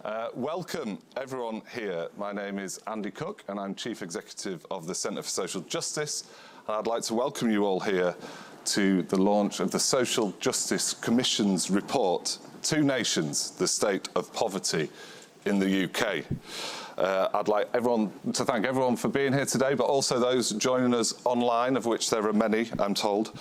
Welcome everyone here. My name is Andy Cook and I'm Chief Executive of the Centre for Social Justice. And I'd like to welcome you all here to the launch of the Social Justice Commission's report, Two Nations, the State of Poverty in the UK. I'd like to thank everyone for being here today, but also those joining us online, of which there are many, I'm told.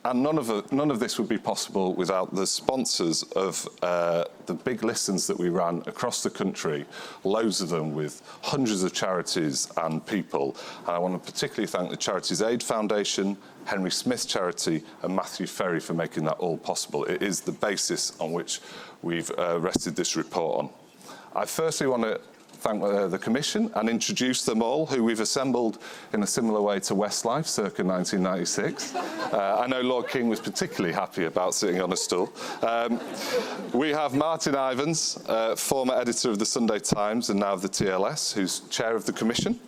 And none of this would be possible without the sponsors of the big listens that we ran across the country, loads of them with hundreds of charities and people. And I want to particularly thank the Charities Aid Foundation, Henry Smith Charity and Matthew Ferry for making that all possible. It is the basis on which we've rested this report on. I firstly want to thank the Commission and introduce them all, who we've assembled in a similar way to Westlife, circa 1996. I know Lord King was particularly happy about sitting on a stool. We have Martin Ivens, former editor of the Sunday Times and now of the TLS, who's chair of the Commission.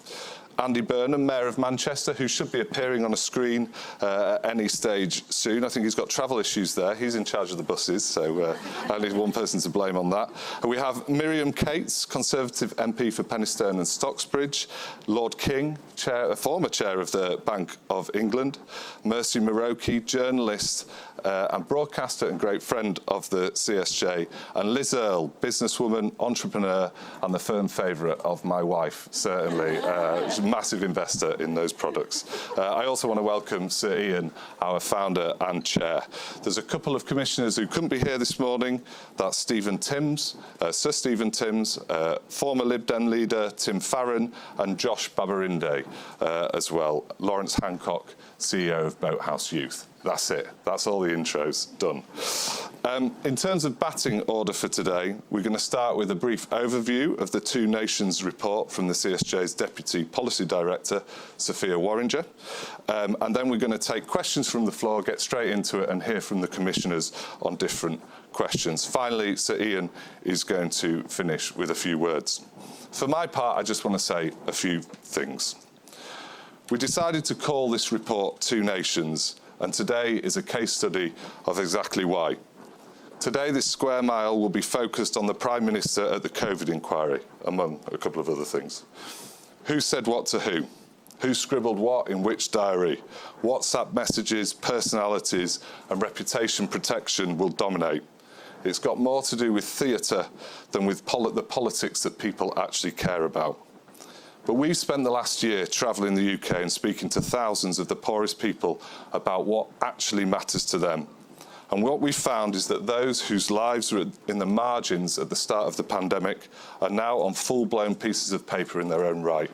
Andy Burnham, Mayor of Manchester, who should be appearing on a screen at any stage soon. I think he's got travel issues there. He's in charge of the buses, so only one person to blame on that. And we have Miriam Cates, Conservative MP for Penistone and Stocksbridge. Lord King, former chair of the Bank of England. Mercy Muroki, journalist and broadcaster and great friend of the CSJ. And Liz Earle, businesswoman, entrepreneur, and the firm favourite of my wife, certainly. She's a massive investor in those products. I also want to welcome Sir Iain, our founder and chair. There's a couple of commissioners who couldn't be here this morning. That's Stephen Timms, Sir Stephen Timms, former Lib Dem leader Tim Farron, and Josh Babarinde as well. Lawrence Hancock, CEO of Boathouse Youth. That's it. That's all the intros done. In terms of batting order for today, we're going to start with a brief overview of the Two Nations report from the CSJ's Deputy Policy Director, Sophia Warringer. And then we're going to take questions from the floor, get straight into it and hear from the commissioners on different questions. Finally, Sir Iain is going to finish with a few words. For my part, I just want to say a few things. We decided to call this report Two Nations, and today is a case study of exactly why. Today, this square mile will be focused on the Prime Minister at the COVID inquiry, among a couple of other things. Who said what to who? Who scribbled what in which diary? WhatsApp messages, personalities, and reputation protection will dominate. It's got more to do with theatre than with the politics that people actually care about. But we've spent the last year travelling the UK and speaking to thousands of the poorest people about what actually matters to them. And what we found is that those whose lives were in the margins at the start of the pandemic are now on full-blown pieces of paper in their own right.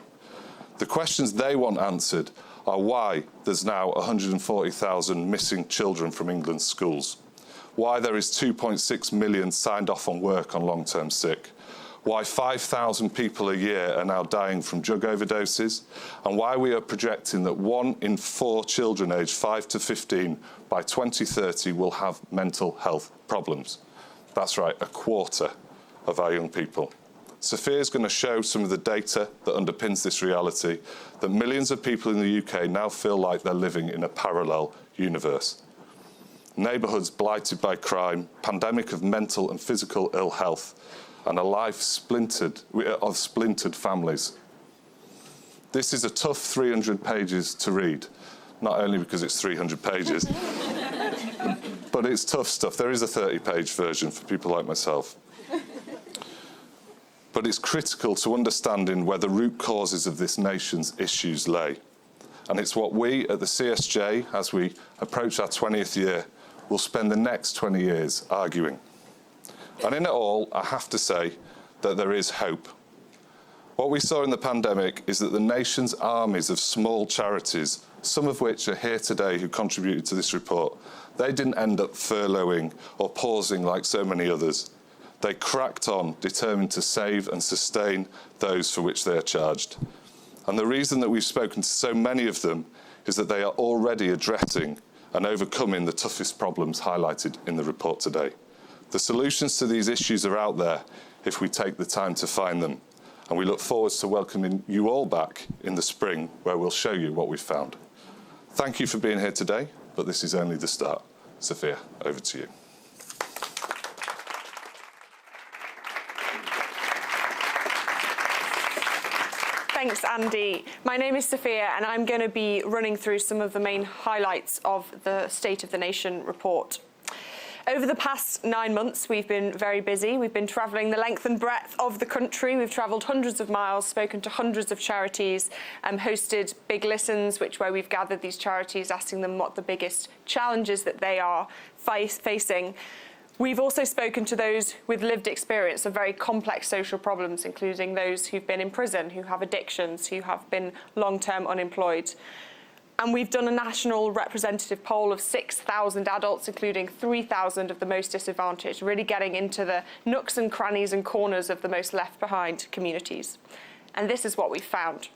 The questions they want answered are why there's now 140,000 missing children from England's schools, why there is 2.6 million signed off on work on long-term sick, why 5,000 people a year are now dying from drug overdoses, and why we are projecting that 1 in 4 children aged 5 to 15 by 2030 will have mental health problems. That's right, a quarter of our young people. Sophia is going to show some of the data that underpins this reality, that millions of people in the UK now feel like they're living in a parallel universe. Neighbourhoods blighted by crime, pandemic of mental and physical ill health, and a life of splintered families. This is a tough 300 pages to read, not only because it's 300 pages, but it's tough stuff. There is a 30-page version for people like myself. But it's critical to understanding where the root causes of this nation's issues lay. And it's what we at the CSJ, as we approach our 20th year, will spend the next 20 years arguing. And in it all, I have to say that there is hope. What we saw in the pandemic is that the nation's armies of small charities, some of which are here today who contributed to this report, they didn't end up furloughing or pausing like so many others. They cracked on, determined to save and sustain those for which they are charged. And the reason that we've spoken to so many of them is that they are already addressing and overcoming the toughest problems highlighted in the report today. The solutions to these issues are out there if we take the time to find them. And we look forward to welcoming you all back in the spring, where we'll show you what we've found. Thank you for being here today, but this is only the start. Sophia, over to you. Thanks, Andy. My name is Sophia, and I'm going to be running through some of the main highlights of the State of the Nation report. Over the past 9 months, we've been very busy. We've been travelling the length and breadth of the country. We've travelled hundreds of miles, spoken to hundreds of charities, hosted big listens, where we've gathered these charities, asking them what the biggest challenges that they are facing. We've also spoken to those with lived experience of very complex social problems, including those who've been in prison, who have addictions, who have been long-term unemployed. And we've done a national representative poll of 6,000 adults, including 3,000 of the most disadvantaged, really getting into the nooks and crannies and corners of the most left-behind communities. And this is what we found.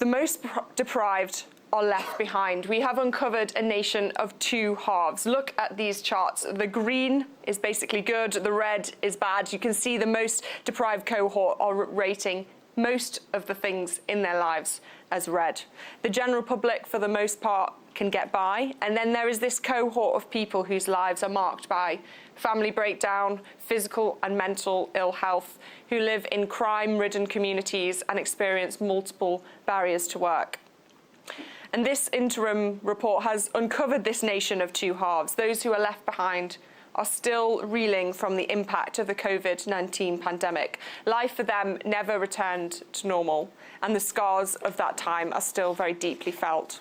The most deprived are left behind. We have uncovered a nation of two halves. Look at these charts. The green is basically good, the red is bad. You can see the most deprived cohort are rating most of the things in their lives as red. The general public, for the most part, can get by. And then there is this cohort of people whose lives are marked by family breakdown, physical and mental ill health, who live in crime-ridden communities and experience multiple barriers to work. And this interim report has uncovered this nation of two halves. Those who are left behind are still reeling from the impact of the COVID-19 pandemic. Life for them never returned to normal, and the scars of that time are still very deeply felt.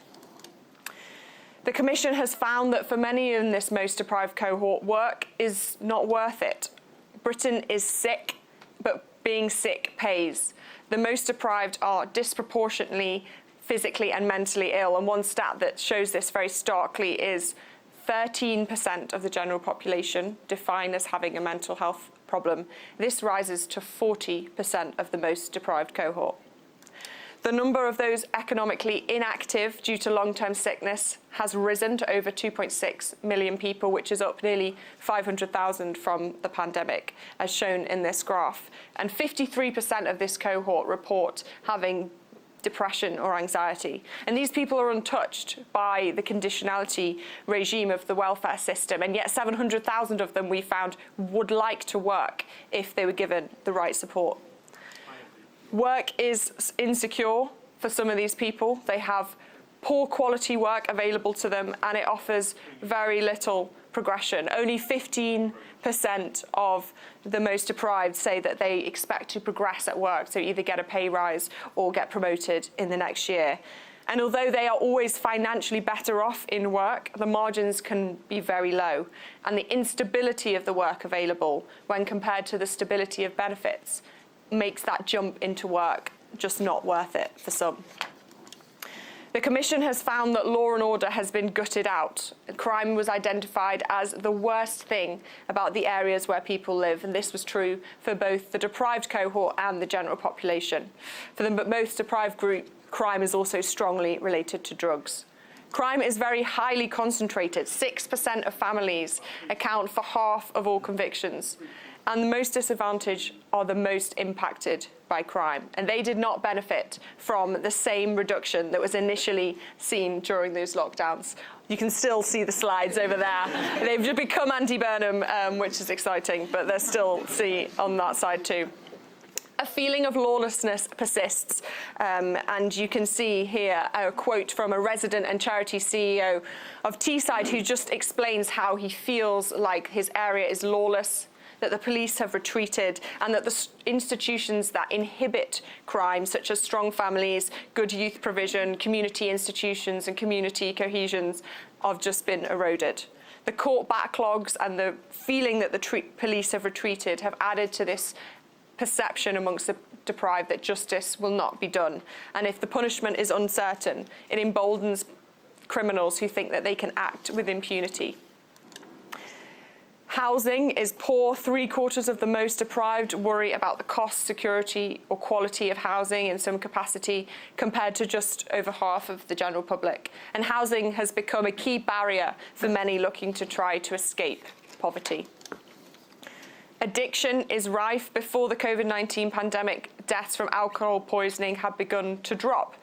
The Commission has found that for many in this most deprived cohort, work is not worth it. Britain is sick, but being sick pays. The most deprived are disproportionately physically and mentally ill, and one stat that shows this very starkly is 13% of the general population define as having a mental health problem. This rises to 40% of the most deprived cohort. The number of those economically inactive due to long-term sickness has risen to over 2.6 million people, which is up nearly 500,000 from the pandemic, as shown in this graph. And 53% of this cohort report having depression or anxiety. And these people are untouched by the conditionality regime of the welfare system, and yet 700,000 of them, we found, would like to work if they were given the right support. Work is insecure for some of these people. They have poor quality work available to them, and it offers very little progression. Only 15% of the most deprived say that they expect to progress at work, so either get a pay rise or get promoted in the next year. And although they are always financially better off in work, the margins can be very low, and the instability of the work available when compared to the stability of benefits makes that jump into work just not worth it for some. The Commission has found that law and order has been gutted out. Crime was identified as the worst thing about the areas where people live, and this was true for both the deprived cohort and the general population. For the most deprived group, crime is also strongly related to drugs. Crime is very highly concentrated. 6% of families account for half of all convictions. And the most disadvantaged are the most impacted by crime. And they did not benefit from the same reduction that was initially seen during those lockdowns. You can still see the slides over there. They've become anti-Burnham, which is exciting, but they're still on that side too. A feeling of lawlessness persists, and you can see here a quote from a resident and charity CEO of Teesside who just explains how he feels like his area is lawless, that the police have retreated, and that the institutions that inhibit crime, such as strong families, good youth provision, community institutions and community cohesions, have just been eroded. The court backlogs and the feeling that the police have retreated have added to this perception amongst the deprived that justice will not be done. And if the punishment is uncertain, it emboldens criminals who think that they can act with impunity. Housing is poor. 3/4 of the most deprived worry about the cost, security or quality of housing in some capacity, compared to just over half of the general public. And housing has become a key barrier for many looking to try to escape poverty. Addiction is rife. Before the COVID-19 pandemic, deaths from alcohol poisoning had begun to drop.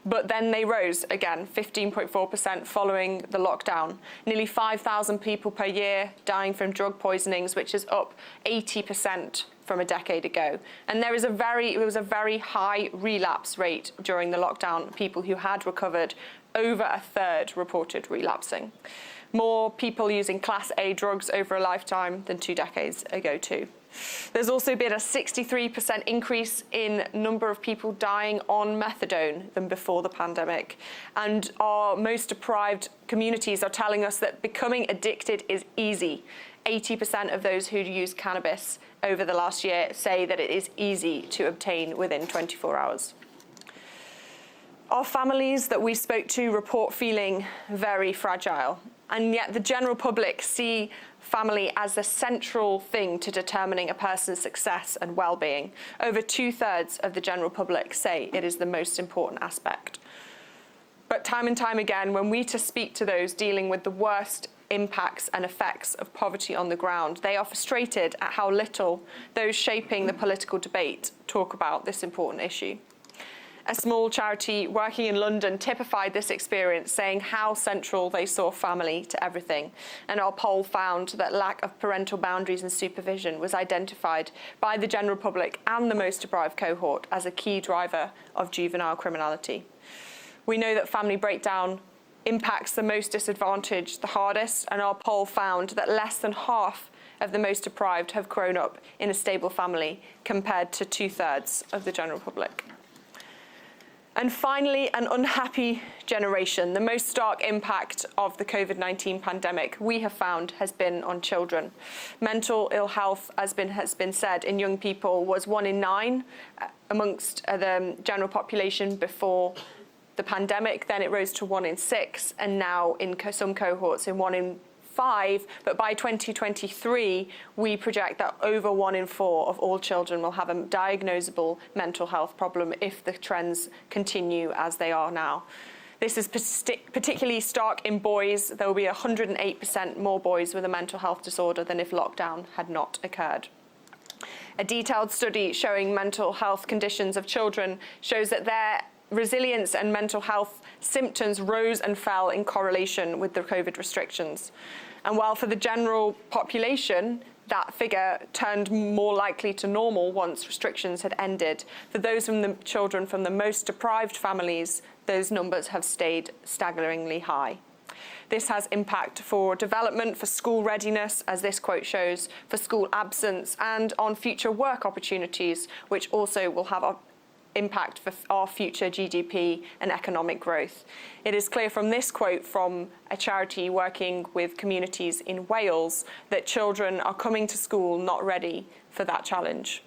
But then they rose again, 15.4% following the lockdown. Nearly 5,000 people per year dying from drug poisonings, which is up 80% from a decade ago. And it was a very high relapse rate during the lockdown. People who had recovered, over a third reported relapsing. More people using Class A drugs over a lifetime than 2 decades ago too. There's also been a 63% increase in number of people dying on methadone than before the pandemic. And our most deprived communities are telling us that becoming addicted is easy. 80% of those who use cannabis over the last year say that it is easy to obtain within 24 hours. Our families that we spoke to report feeling very fragile, and yet the general public see family as the central thing to determining a person's success and well-being. Over 2/3 of the general public say it is the most important aspect. But time and time again, when we speak to those dealing with the worst impacts and effects of poverty on the ground, they are frustrated at how little those shaping the political debate talk about this important issue. A small charity working in London typified this experience, saying how central they saw family to everything. And our poll found that lack of parental boundaries and supervision was identified by the general public and the most deprived cohort as a key driver of juvenile criminality. We know that family breakdown impacts the most disadvantaged the hardest, and our poll found that less than half of the most deprived have grown up in a stable family, compared to 2/3 of the general public. And finally, an unhappy generation. The most stark impact of the COVID-19 pandemic, we have found, has been on children. Mental ill health, as has been said, in young people was 1 in 9 amongst the general population before the pandemic. Then it rose to 1 in 6, and now in some cohorts in 1 in 5, but by 2023, we project that over 1 in 4 of all children will have a diagnosable mental health problem if the trends continue as they are now. This is particularly stark in boys. There will be 108% more boys with a mental health disorder than if lockdown had not occurred. A detailed study showing mental health conditions of children shows that their resilience and mental health symptoms rose and fell in correlation with the COVID restrictions. And while for the general population, that figure turned more likely to normal once restrictions had ended, for those from the children from the most deprived families, those numbers have stayed staggeringly high. This has impact for development, for school readiness, as this quote shows, for school absence, and on future work opportunities, which also will have a impact for our future GDP and economic growth. It is clear from this quote from a charity working with communities in Wales that children are coming to school not ready for that challenge.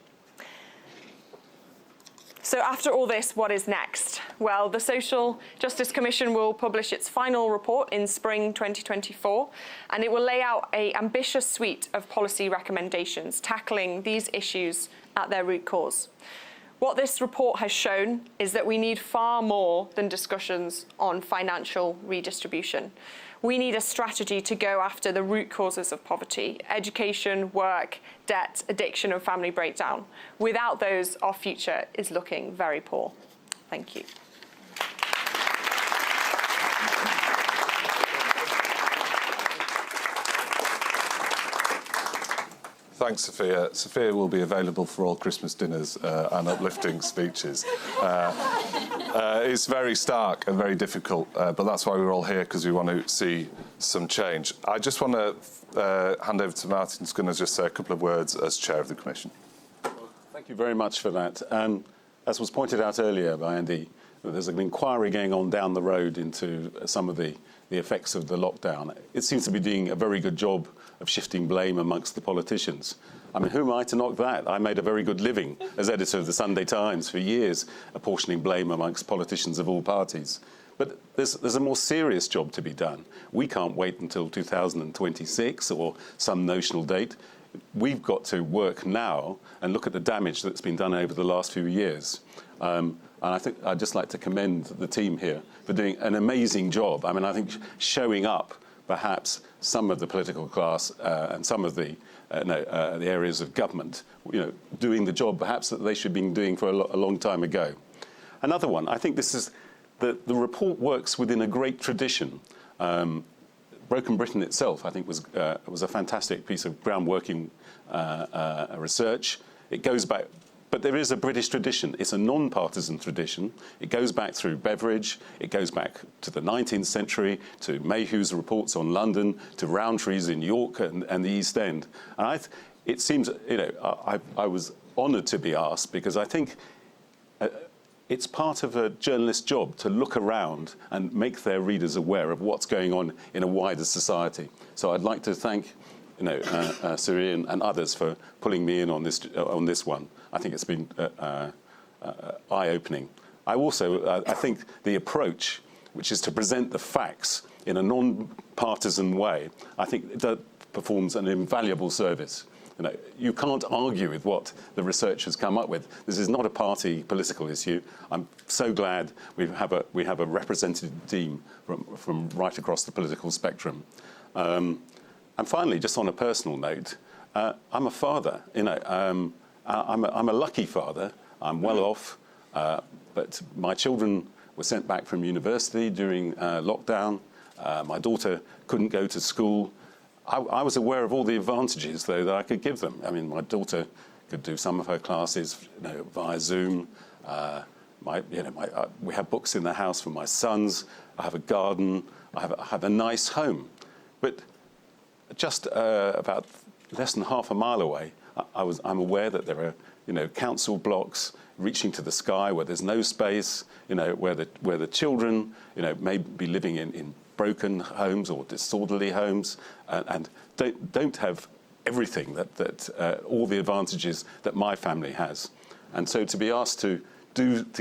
So after all this, what is next? Well, the Social Justice Commission will publish its final report in spring 2024, and it will lay out an ambitious suite of policy recommendations tackling these issues at their root cause. What this report has shown is that we need far more than discussions on financial redistribution. We need a strategy to go after the root causes of poverty: education, work, debt, addiction, and family breakdown. Without those, our future is looking very poor. Thank you. Thanks, Sophia. Sophia will be available for all Christmas dinners and uplifting speeches. It's very stark and very difficult, but that's why we're all here, because we want to see some change. I just want to hand over to Martin, who's going to just say a couple of words as Chair of the Commission. Thank you very much for that. As was pointed out earlier by Andy, there's an inquiry going on down the road into some of the effects of the lockdown. It seems to be doing a very good job of shifting blame amongst the politicians. I mean, who am I to knock that? I made a very good living as editor of the Sunday Times for years, apportioning blame amongst politicians of all parties. But there's a more serious job to be done. We can't wait until 2026 or some notional date. We've got to work now and look at the damage that's been done over the last few years. And I think I'd just like to commend the team here for doing an amazing job. I mean, I think showing up perhaps some of the political class and some of the areas of government, doing the job perhaps that they should have been doing for a long time ago. Another one, I think this is the report works within a great tradition. Broken Britain itself, I think, was a fantastic piece of groundworking research. It goes back, but there is a British tradition. It's a non-partisan tradition. It goes back through Beveridge. It goes back to the 19th century, to Mayhew's reports on London, to Rowntree's in York and the East End. And it seems, I was honoured to be asked, because I think it's part of a journalist's job to look around and make their readers aware of what's going on in a wider society. So I'd like to thank Sir Iain and others for pulling me in on this one. I think it's been eye-opening. I think the approach, which is to present the facts in a non-partisan way, I think that performs an invaluable service. You can't argue with what the research has come up with. This is not a party political issue. I'm so glad we have a representative team from right across the political spectrum. And finally, just on a personal note, I'm a father. I'm a lucky father. I'm well off, but my children were sent back from university during lockdown. My daughter couldn't go to school. I was aware of all the advantages, though, that I could give them. I mean, my daughter could do some of her classes via Zoom. We have books in the house for my sons. I have a garden. I have a nice home. But just about less than half a mile away, I'm aware that there are council blocks reaching to the sky where there's no space. Where the children may be living in broken homes or disorderly homes, and don't have everything that all the advantages that my family has. And so to be asked to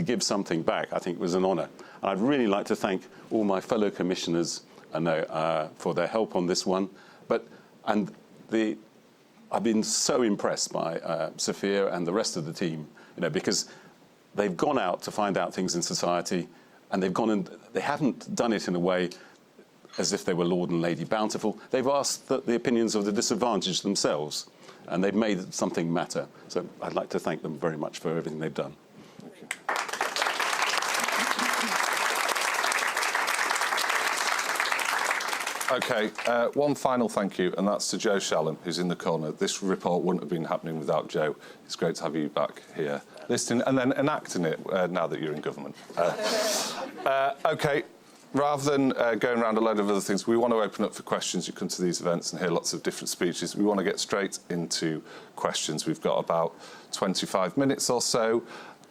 give something back, I think was an honour. And I'd really like to thank all my fellow commissioners for their help on this one. I've been so impressed by Sophia and the rest of the team, because they've gone out to find out things in society, and they haven't done it in a way as if they were Lord and Lady Bountiful. They've asked the opinions of the disadvantaged themselves, and they've made something matter. So I'd like to thank them very much for everything they've done. OK, one final thank you, and that's to Joe Shallum, who's in the corner. This report wouldn't have been happening without Joe. It's great to have you back here, listening and then enacting it now that you're in government. OK. Rather than going around a load of other things, we want to open up for questions. You come to these events and hear lots of different speeches. We want to get straight into questions. We've got about 25 minutes or so.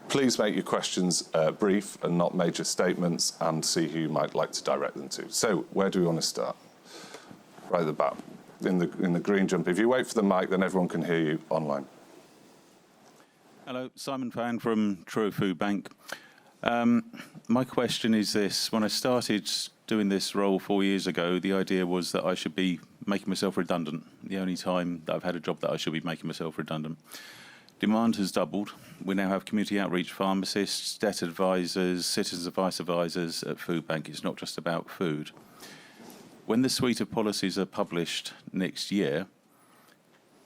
Please make your questions brief and not major statements, and see who you might like to direct them to. So, where do we want to start? Right at the back, in the green jumper. If you wait for the mic, then everyone can hear you online. Hello, Simon Fan from Truro Food Bank. My question is this. When I started doing this role 4 years ago, the idea was that I should be making myself redundant. The only time that I've had a job that I should be making myself redundant. Demand has doubled. We now have community outreach pharmacists, debt advisors, citizens advice advisors at Food Bank. It's not just about food. When the suite of policies are published next year,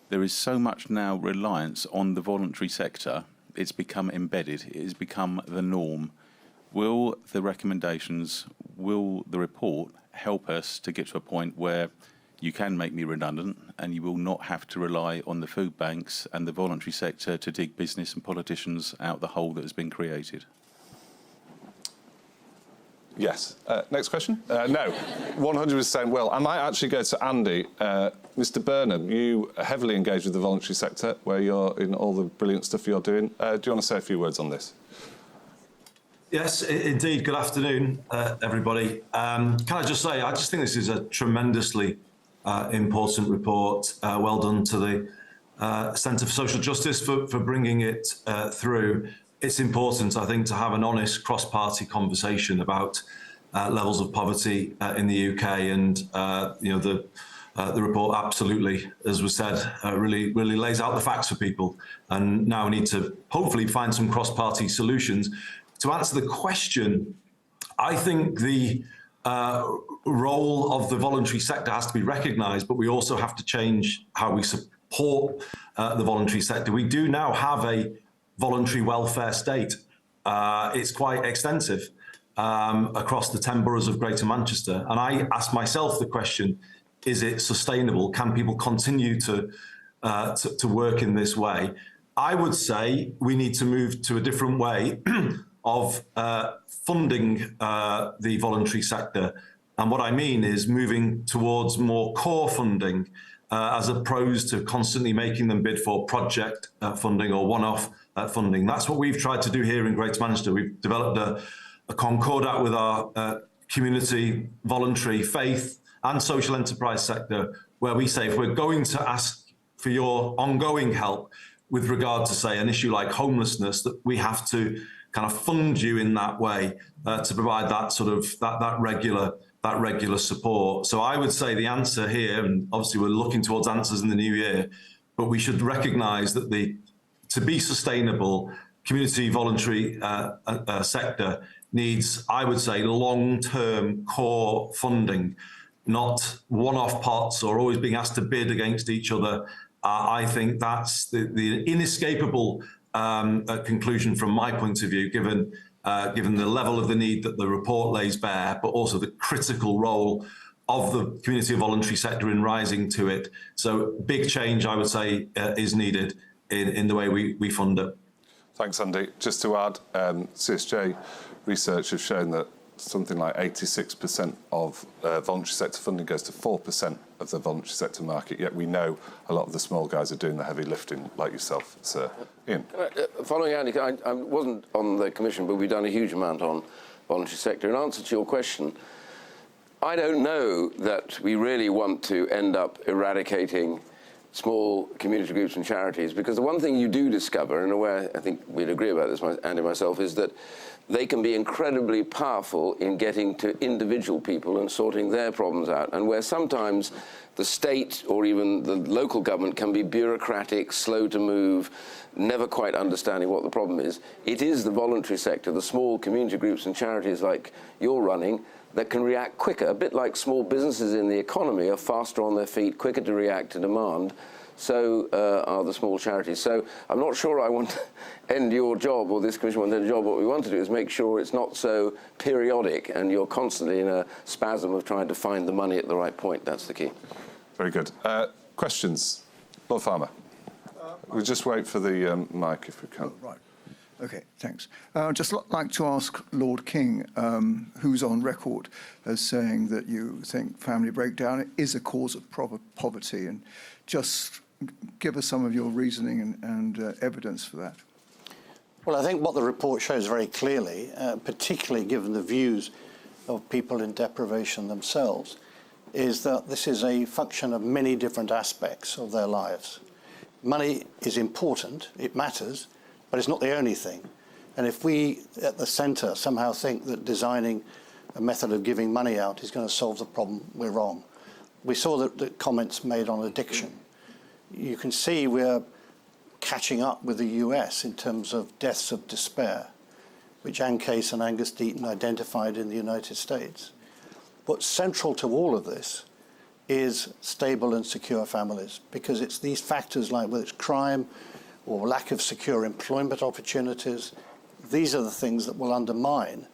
there is so much now reliance on the voluntary sector. It's become embedded. It has become the norm. Will the recommendations, will the report help us to get to a point where you can make me redundant and you will not have to rely on the food banks and the voluntary sector to dig business and politicians out the hole that has been created? Yes. Next question? No, 100% will. I might actually go to Andy. Mr. Burnham, you are heavily engaged with the voluntary sector, where you're in all the brilliant stuff you're doing. Do you want to say a few words on this? Yes, indeed. Good afternoon, everybody. Can I just say, I just think this is a tremendously important report. Well done to the Centre for Social Justice for bringing it through. It's important, I think, to have an honest cross-party conversation about levels of poverty in the UK, and the report absolutely, as was said, really lays out the facts for people. And now we need to hopefully find some cross-party solutions. To answer the question, I think the role of the voluntary sector has to be recognised, but we also have to change how we support the voluntary sector. We do now have a voluntary welfare state. It's quite extensive. across the 10 boroughs of Greater Manchester. And I asked myself the question, is it sustainable? Can people continue to work in this way? I would say we need to move to a different way of funding the voluntary sector. And what I mean is moving towards more core funding as opposed to constantly making them bid for project funding or one-off funding. That's what we've tried to do here in Greater Manchester. We've developed a concordat with our community, voluntary, faith and social enterprise sector, where we say if we're going to ask for your ongoing help with regard to, say, an issue like homelessness, that we have to kind of fund you in that way to provide that sort of that regular support. So I would say the answer here, and obviously we're looking towards answers in the new year, but we should recognise that to be sustainable, community voluntary sector needs, I would say, long-term core funding, not one-off pots or always being asked to bid against each other. I think that's the inescapable conclusion from my point of view, given the level of the need that the report lays bare, but also the critical role of the community voluntary sector in rising to it. So big change, I would say, is needed in the way we fund it. Thanks, Andy. Just to add, CSJ research has shown that something like 86% of voluntary sector funding goes to 4% of the voluntary sector market, yet we know a lot of the small guys are doing the heavy lifting, like yourself, sir. Iain. Following Andy, I wasn't on the commission, but we've done a huge amount on voluntary sector. In answer to your question, I don't know that we really want to end up eradicating small community groups and charities, because the one thing you do discover, in a way I think we'd agree about this, Andy and myself, is that they can be incredibly powerful in getting to individual people and sorting their problems out, and where sometimes the state or even the local government can be bureaucratic, slow to move, never quite understanding what the problem is. It is the voluntary sector, the small community groups and charities like you're running, that can react quicker, a bit like small businesses in the economy are faster on their feet, quicker to react to demand. So are the small charities. So I'm not sure I want to end your job, or this commission wants to end your job. What we want to do is make sure it's not so periodic and you're constantly in a spasm of trying to find the money at the right point. That's the key. Very good. Questions? Lord Farmer. We'll just wait for the mic if we can. Oh, right. OK, thanks. I'd just like to ask Lord King, who's on record as saying that you think family breakdown is a cause of poverty, and just give us some of your reasoning and evidence for that. Well, I think what the report shows very clearly, particularly given the views of people in deprivation themselves, is that this is a function of many different aspects of their lives. Money is important, it matters, but it's not the only thing. And if we at the centre somehow think that designing a method of giving money out is going to solve the problem, we're wrong. We saw the comments made on addiction. You can see we're catching up with the US in terms of deaths of despair, which Anne Case and Angus Deaton identified in the United States. What's central to all of this is stable and secure families, because it's these factors like whether it's crime or lack of secure employment opportunities, these are the things that will undermine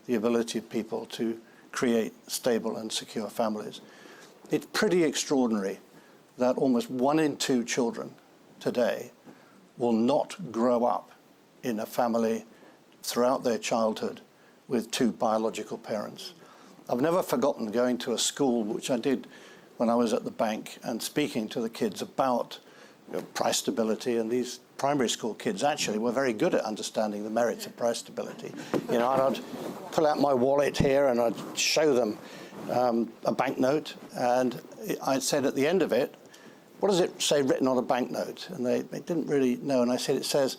the ability of people to create stable and secure families. It's pretty extraordinary that almost 1 in 2 children today will not grow up in a family throughout their childhood with 2 biological parents. I've never forgotten going to a school, which I did when I was at the bank, and speaking to the kids about price stability, and these primary school kids actually were very good at understanding the merits of price stability. And I'd pull out my wallet here and I'd show them a banknote, and I said at the end of it, what does it say written on a banknote? And they didn't really know, and I said, it says,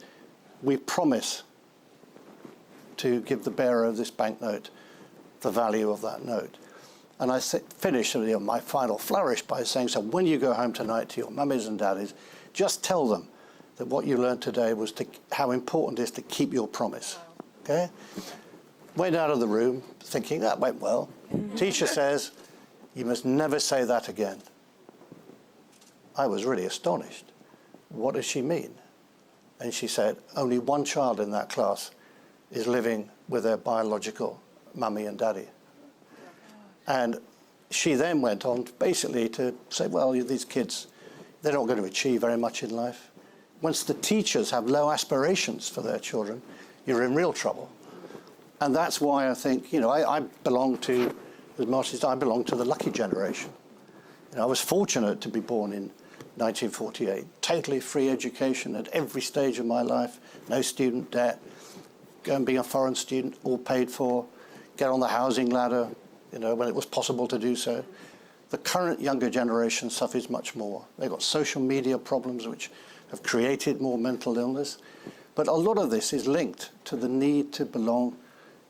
we promise to give the bearer of this banknote the value of that note. And I finished my final flourish by saying, so when you go home tonight to your mummies and daddies, just tell them that what you learned today was how important it is to keep your promise. Okay? Went out of the room thinking, that went well. Teacher says, you must never say that again. I was really astonished. What does she mean? And she said, only 1 child in that class is living with their biological mummy and daddy. And she then went on basically to say, well, these kids, they're not going to achieve very much in life. Once the teachers have low aspirations for their children, you're in real trouble. And that's why I think, I belong to, as Martin said, I belong to the lucky generation. I was fortunate to be born in 1948, totally free education at every stage of my life, no student debt, go and be a foreign student, all paid for, get on the housing ladder, when it was possible to do so. The current younger generation suffers much more. They've got social media problems which have created more mental illness. But a lot of this is linked to the need to belong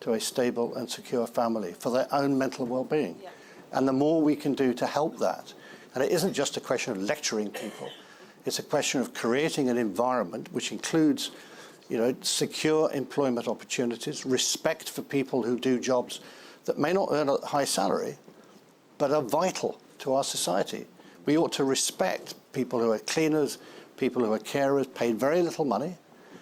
to a stable and secure family for their own mental well-being. Yeah. And the more we can do to help that, and it isn't just a question of lecturing people, it's a question of creating an environment which includes, secure employment opportunities, respect for people who do jobs that may not earn a high salary, but are vital to our society. We ought to respect people who are cleaners, people who are carers, paid very little money.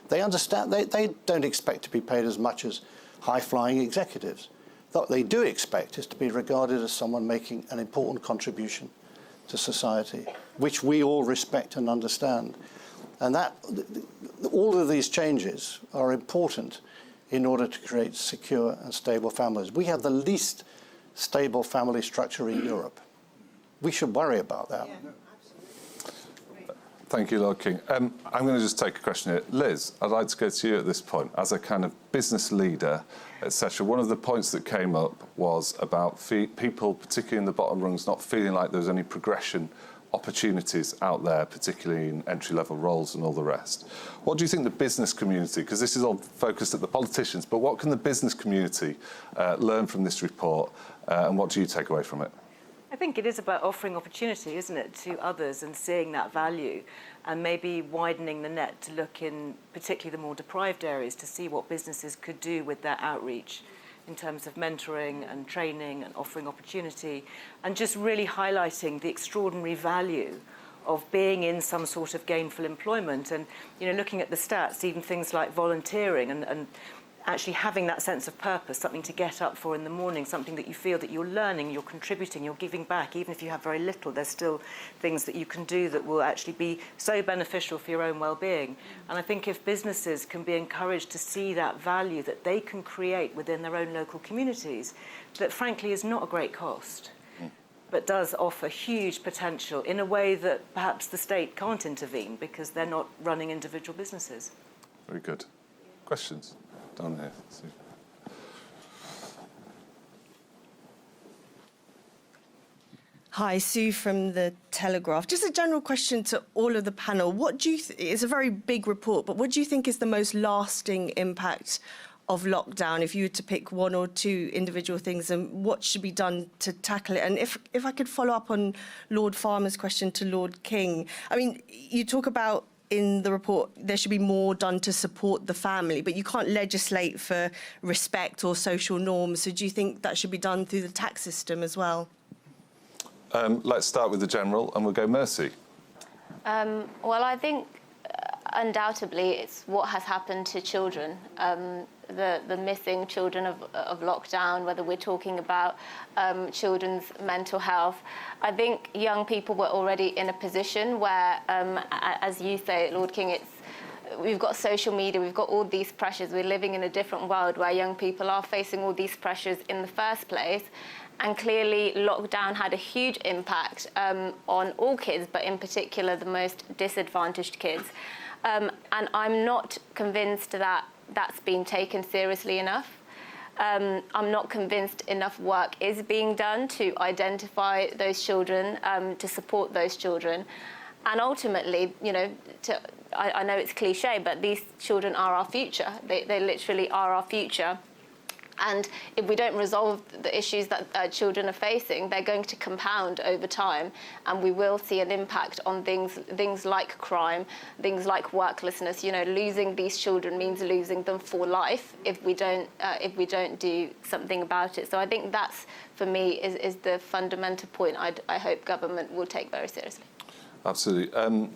They understand, they don't expect to be paid as much as high-flying executives. What they do expect is to be regarded as someone making an important contribution to society, which we all respect and understand. And all of these changes are important in order to create secure and stable families. We have the least stable family structure in Europe. We should worry about that. Yeah. Thank you, Lord King. I'm going to just take a question here. Liz, I'd like to go to you at this point. As a kind of business leader, etc., one of the points that came up was about people, particularly in the bottom rungs, not feeling like there's any progression opportunities out there, particularly in entry-level roles and all the rest. What do you think the business community, because this is all focused at the politicians, but what can the business community learn from this report, and what do you take away from it? I think it is about offering opportunity, isn't it, to others and seeing that value and maybe widening the net to look in particularly the more deprived areas to see what businesses could do with their outreach in terms of mentoring and training and offering opportunity and just really highlighting the extraordinary value of being in some sort of gainful employment and, looking at the stats, even things like volunteering and actually having that sense of purpose, something to get up for in the morning, something that you feel that you're learning, you're contributing, you're giving back. Even if you have very little, there's still things that you can do that will actually be so beneficial for your own well-being. And I think if businesses can be encouraged to see that value that they can create within their own local communities, that frankly is not a great cost, but does offer huge potential in a way that perhaps the state can't intervene because they're not running individual businesses. Very good. Questions? Down here. Hi, Sue from The Telegraph. Just a general question to all of the panel. What do you it's a very big report, but what do you think is the most lasting impact of lockdown, if you were to pick one or two individual things, and what should be done to tackle it? And if I could follow up on Lord Farmer's question to Lord King. I mean, you talk about in the report there should be more done to support the family, but you can't legislate for respect or social norms. So do you think that should be done through the tax system as well? Let's start with the general, and we'll go Mercy. Well, I think undoubtedly it's what has happened to children, the missing children of lockdown, whether we're talking about children's mental health. I think young people were already in a position where, as you say, Lord King, we've got social media, we've got all these pressures. We're living in a different world where young people are facing all these pressures in the first place. And clearly, lockdown had a huge impact on all kids, but in particular, the most disadvantaged kids. And I'm not convinced that that's been taken seriously enough. I'm not convinced enough work is being done to identify those children, to support those children. And ultimately, I know it's cliche, but these children are our future. They literally are our future. And if we don't resolve the issues that children are facing, they're going to compound over time, and we will see an impact on things like crime, things like worklessness. Losing these children means losing them for life if we don't do something about it. So I think that's, for me, is the fundamental point I hope government will take very seriously. Absolutely.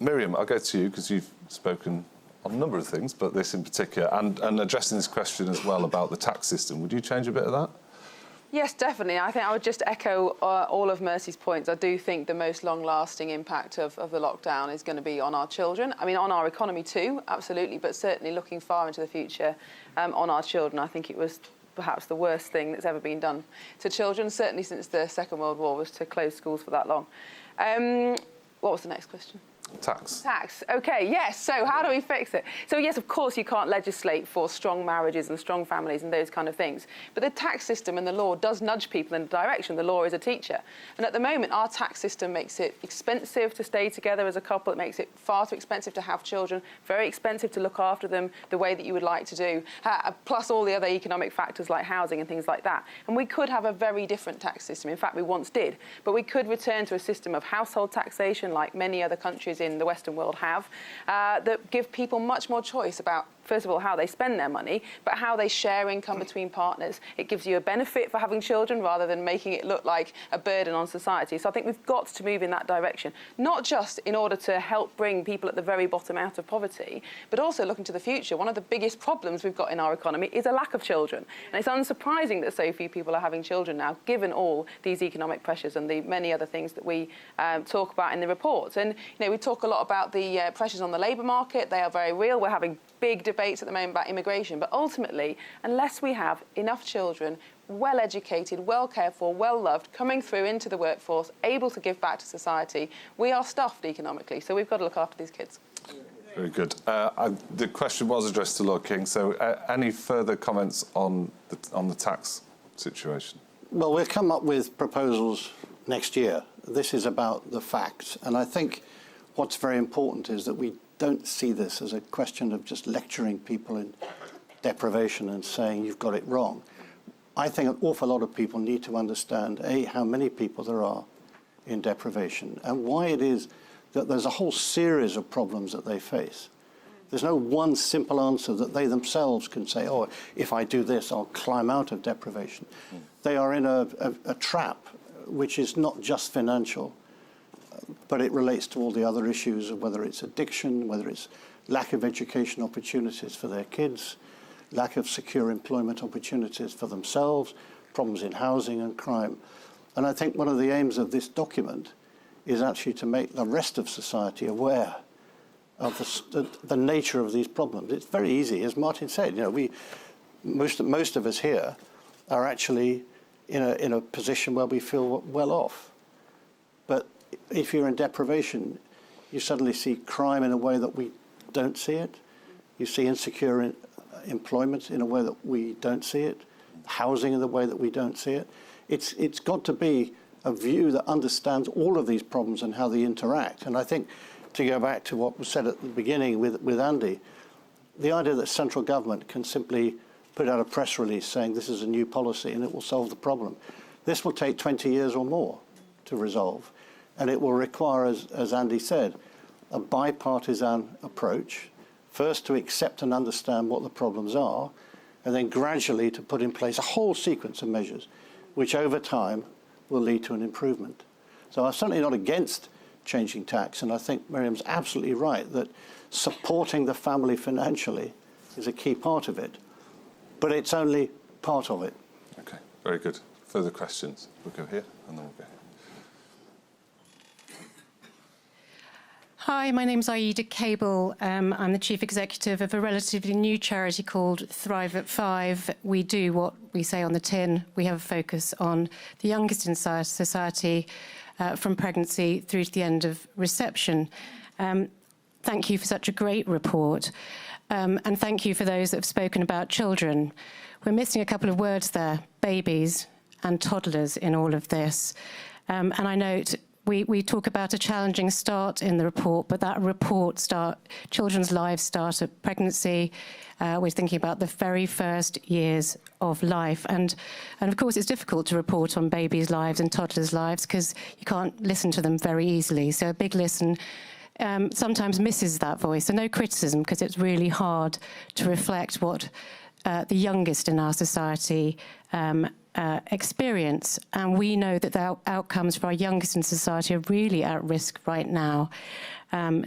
Miriam, I'll go to you because you've spoken a number of things, but this in particular, and addressing this question as well about the tax system. Would you change a bit of that? Yes, definitely. I think I would just echo all of Mercy's points. I do think the most long-lasting impact of the lockdown is going to be on our children. I mean, on our economy too, absolutely, but certainly looking far into the future on our children. I think it was perhaps the worst thing that's ever been done to children, certainly since the Second World War, was to close schools for that long. What was the next question? Tax. OK, yes. So how do we fix it? So, yes, of course, you can't legislate for strong marriages and strong families and those kind of things. But the tax system and the law does nudge people in a direction. The law is a teacher. And at the moment, our tax system makes it expensive to stay together as a couple. It makes it far too expensive to have children, very expensive to look after them the way that you would like to do, plus all the other economic factors like housing and things like that. And we could have a very different tax system. In fact, we once did. But we could return to a system of household taxation like many other countries in the Western world have, that give people much more choice about, first of all, how they spend their money, but how they share income between partners. It gives you a benefit for having children rather than making it look like a burden on society. So I think we've got to move in that direction, not just in order to help bring people at the very bottom out of poverty, but also looking to the future. One of the biggest problems we've got in our economy is a lack of children. And it's unsurprising that so few people are having children now, given all these economic pressures and the many other things that we talk about in the report. And, you know, we talk a lot about the pressures on the labour market. They are very real. We're having big debates at the moment about immigration, but ultimately, unless we have enough children, well educated, well cared for, well loved, coming through into the workforce, able to give back to society, we are stuffed economically. So we've got to look after these kids. Very good. The question was addressed to Lord King, so any further comments on the tax situation? Well, we'll come up with proposals next year. This is about the facts, and I think what's very important is that we don't see this as a question of just lecturing people in deprivation and saying you've got it wrong. I think an awful lot of people need to understand, A, how many people there are in deprivation and why it is that there's a whole series of problems that they face. There's no one simple answer that they themselves can say, oh, if I do this, I'll climb out of deprivation. They are in a trap which is not just financial, but it relates to all the other issues of whether it's addiction, whether it's lack of education opportunities for their kids, lack of secure employment opportunities for themselves, problems in housing and crime. And I think one of the aims of this document is actually to make the rest of society aware of the nature of these problems. It's very easy, as Martin said. You know, most of us here are actually in a position where we feel well off. But if you're in deprivation, you suddenly see crime in a way that we don't see it. You see insecure employment in a way that we don't see it. Housing in the way that we don't see it. It's got to be a view that understands all of these problems and how they interact. And I think, to go back to what was said at the beginning with Andy, the idea that central government can simply put out a press release saying this is a new policy and it will solve the problem. This will take 20 years or more to resolve. And it will require, as Andy said, a bipartisan approach, first to accept and understand what the problems are, and then gradually to put in place a whole sequence of measures, which over time will lead to an improvement. So I'm certainly not against changing tax, and I think Miriam's absolutely right that supporting the family financially is a key part of it, but it's only part of it. Okay, very good. Further questions? We'll go here, and then we'll go here. Hi, my name's Aida Cable. I'm the chief executive of a relatively new charity called Thrive at 5. We do what we say on the tin. We have a focus on the youngest in society from pregnancy through to the end of reception. Thank you for such a great report. And thank you for those that have spoken about children. We're missing a couple of words there, babies and toddlers in all of this. And I note we talk about a challenging start in the report, but that children's lives start at pregnancy. We're thinking about the very first years of life. And of course, it's difficult to report on babies' lives and toddlers' lives because you can't listen to them very easily. So a big listen sometimes misses that voice. So no criticism, because it's really hard to reflect what the youngest in our society experience, and we know that the outcomes for our youngest in society are really at risk right now.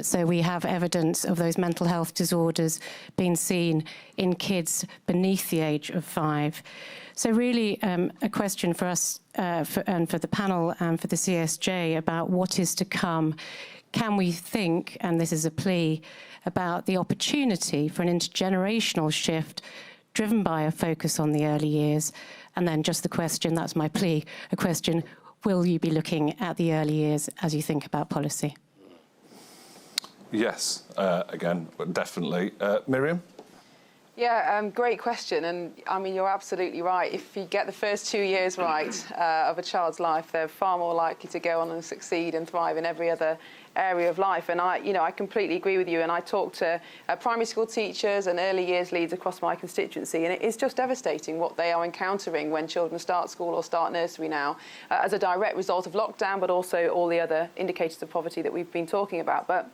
So we have evidence of those mental health disorders being seen in kids beneath the age of 5. So really a question for us and for the panel and for the CSJ about what is to come. Can we think, and this is a plea, about the opportunity for an intergenerational shift driven by a focus on the early years? And then just the question, that's my plea, a question, will you be looking at the early years as you think about policy? Yes, again, definitely. Miriam? Yeah, great question. And I mean, you're absolutely right. If you get the first 2 years right of a child's life, they're far more likely to go on and succeed and thrive in every other area of life. And I completely agree with you. And I talk to primary school teachers and early years leads across my constituency, and it is just devastating what they are encountering when children start school or start nursery now, as a direct result of lockdown, but also all the other indicators of poverty that we've been talking about. But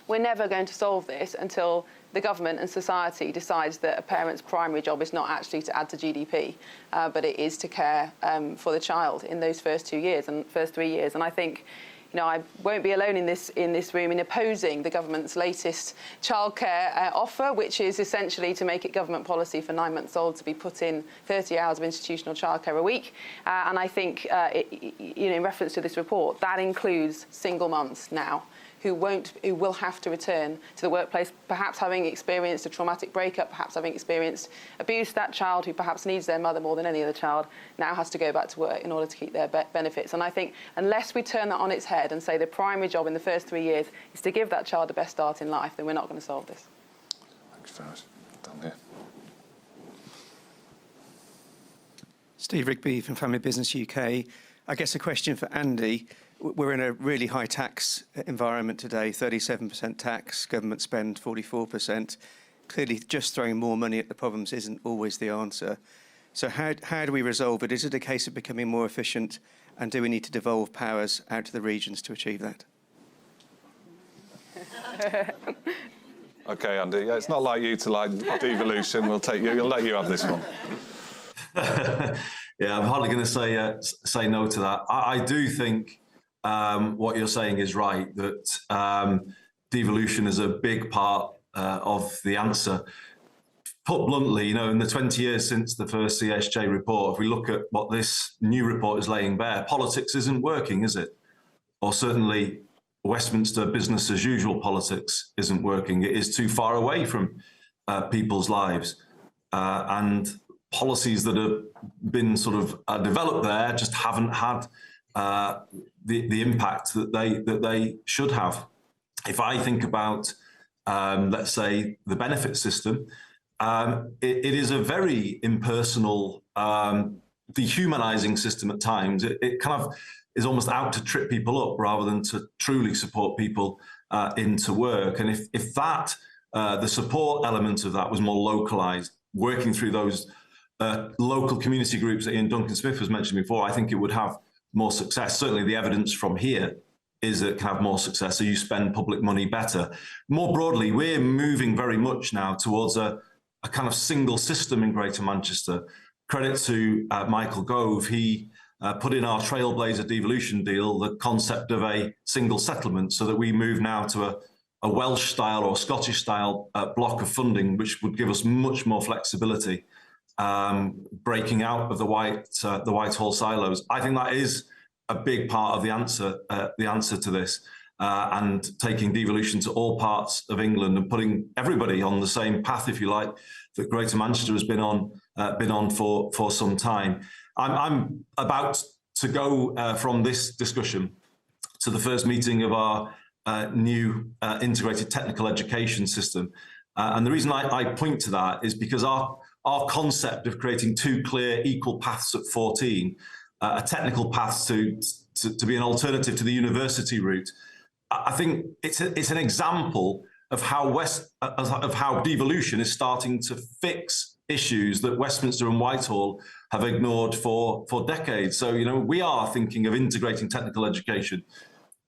we're never going to solve this until the government and society decides that a parent's primary job is not actually to add to GDP, but it is to care for the child in those first 2 years and first 3 years. And I think, I won't be alone in this room in opposing the government's latest childcare offer, which is essentially to make it government policy for 9 months old to be put in 30 hours of institutional childcare a week. And I think, in reference to this report, that includes single mums now, who will have to return to the workplace, perhaps having experienced a traumatic breakup, perhaps having experienced abuse. That child who perhaps needs their mother more than any other child now has to go back to work in order to keep their benefits. And I think unless we turn that on its head and say the primary job in the first 3 years is to give that child the best start in life, then we're not going to solve this. Thanks very much. Down here. Steve Rigby from Family Business UK. I guess a question for Andy. We're in a really high tax environment today, 37% tax, government spend 44%. Clearly, just throwing more money at the problems isn't always the answer. So how do we resolve it? Is it a case of becoming more efficient, and do we need to devolve powers out to the regions to achieve that? OK, Andy, yeah, it's not like you to like devolution. We'll let you have this one. Yeah, I'm hardly going to say no to that. I do think what you're saying is right, that devolution is a big part of the answer. Put bluntly, in the 20 years since the first CSJ report, if we look at what this new report is laying bare, politics isn't working, is it? Or certainly Westminster business as usual politics isn't working. It is too far away from people's lives. And policies that have been sort of developed there just haven't had the impact that they should have. If I think about, let's say, the benefit system, it is a very impersonal, dehumanizing system at times. It kind of is almost out to trip people up rather than to truly support people into work. And if that, the support element of that was more localized, working through those local community groups that Iain Duncan Smith was mentioning before, I think it would have more success. Certainly the evidence from here is that it can have more success, so you spend public money better. More broadly, we're moving very much now towards a kind of single system in Greater Manchester. Credit to Michael Gove. He put in our Trailblazer devolution deal the concept of a single settlement, so that we move now to a Welsh-style or Scottish-style block of funding, which would give us much more flexibility, breaking out of the Whitehall silos. I think that is a big part of the answer to this, and taking devolution to all parts of England and putting everybody on the same path, if you like, that Greater Manchester has been on for some time. I'm about to go from this discussion to the first meeting of our new integrated technical education system, and the reason I point to that is because our concept of creating two clear equal paths at 14, a technical path to be an alternative to the university route, I think it's an example of how devolution is starting to fix issues that Westminster and Whitehall have ignored for decades. So, we are thinking of integrating technical education,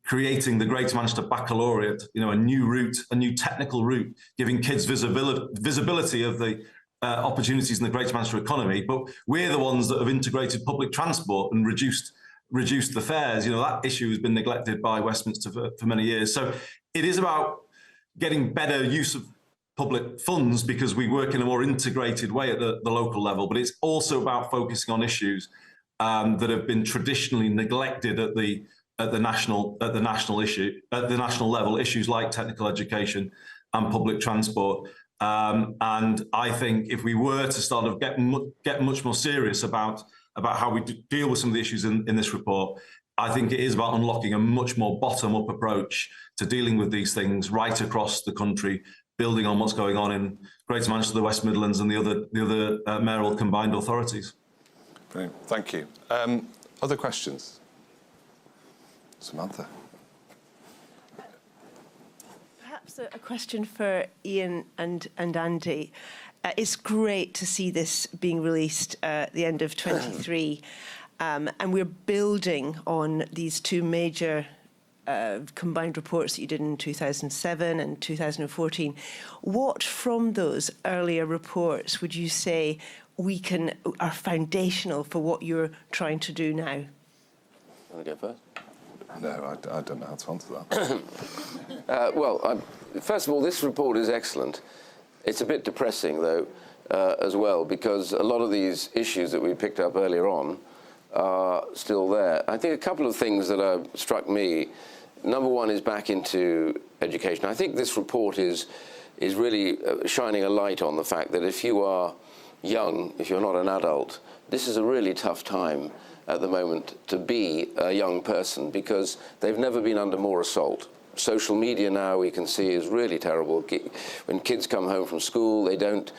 creating the Greater Manchester Baccalaureate, a new route, a new technical route, giving kids visibility of the opportunities in the Greater Manchester economy, but we're the ones that have integrated public transport and reduced the fares. You know, that issue has been neglected by Westminster for many years. So it is about getting better use of public funds because we work in a more integrated way at the local level, but it's also about focusing on issues that have been traditionally neglected at the national level, issues like technical education and public transport. And I think if we were to sort of get much more serious about how we deal with some of the issues in this report, I think it is about unlocking a much more bottom-up approach to dealing with these things right across the country, building on what's going on in Greater Manchester, the West Midlands, and the other mayoral combined authorities. Brilliant. Thank you. Other questions? Samantha. Perhaps a question for Iain and Andy. It's great to see this being released at the end of 23, and we're building on these two major combined reports that you did in 2007 and 2014. What from those earlier reports would you say are foundational for what you're trying to do now? Want to go first? No, I don't know how to answer that. Well, first of all, this report is excellent. It's a bit depressing, though, as well, because a lot of these issues that we picked up earlier on are still there. I think a couple of things that have struck me. Number one is back into education. I think this report is really shining a light on the fact that if you are young, if you're not an adult, this is a really tough time at the moment to be a young person because they've never been under more assault. Social media now we can see is really terrible. When kids come home from school, they don't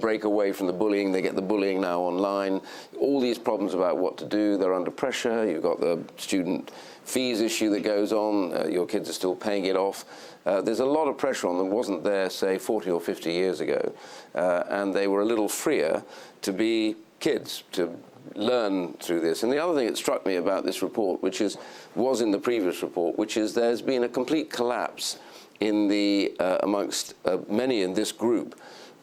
break away from the bullying. They get the bullying now online. All these problems about what to do, they're under pressure. You've got the student fees issue that goes on. Your kids are still paying it off. There's a lot of pressure on them. Wasn't there, say, 40 or 50 years ago, and they were a little freer to be kids, to learn through this. And the other thing that struck me about this report, which was in the previous report, which is there's been a complete collapse in the amongst many in this group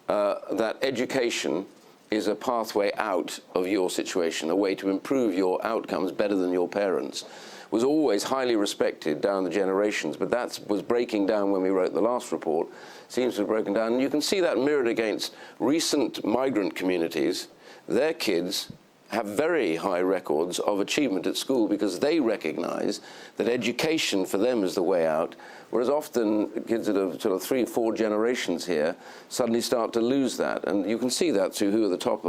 that education is a pathway out of your situation, a way to improve your outcomes better than your parents. Was always highly respected down the generations, but that was breaking down when we wrote the last report. Seems to have broken down. And you can see that mirrored against recent migrant communities. Their kids have very high records of achievement at school because they recognize that education for them is the way out, whereas often kids that are sort of 3 or 4 generations here suddenly start to lose that. And you can see that through who are the top.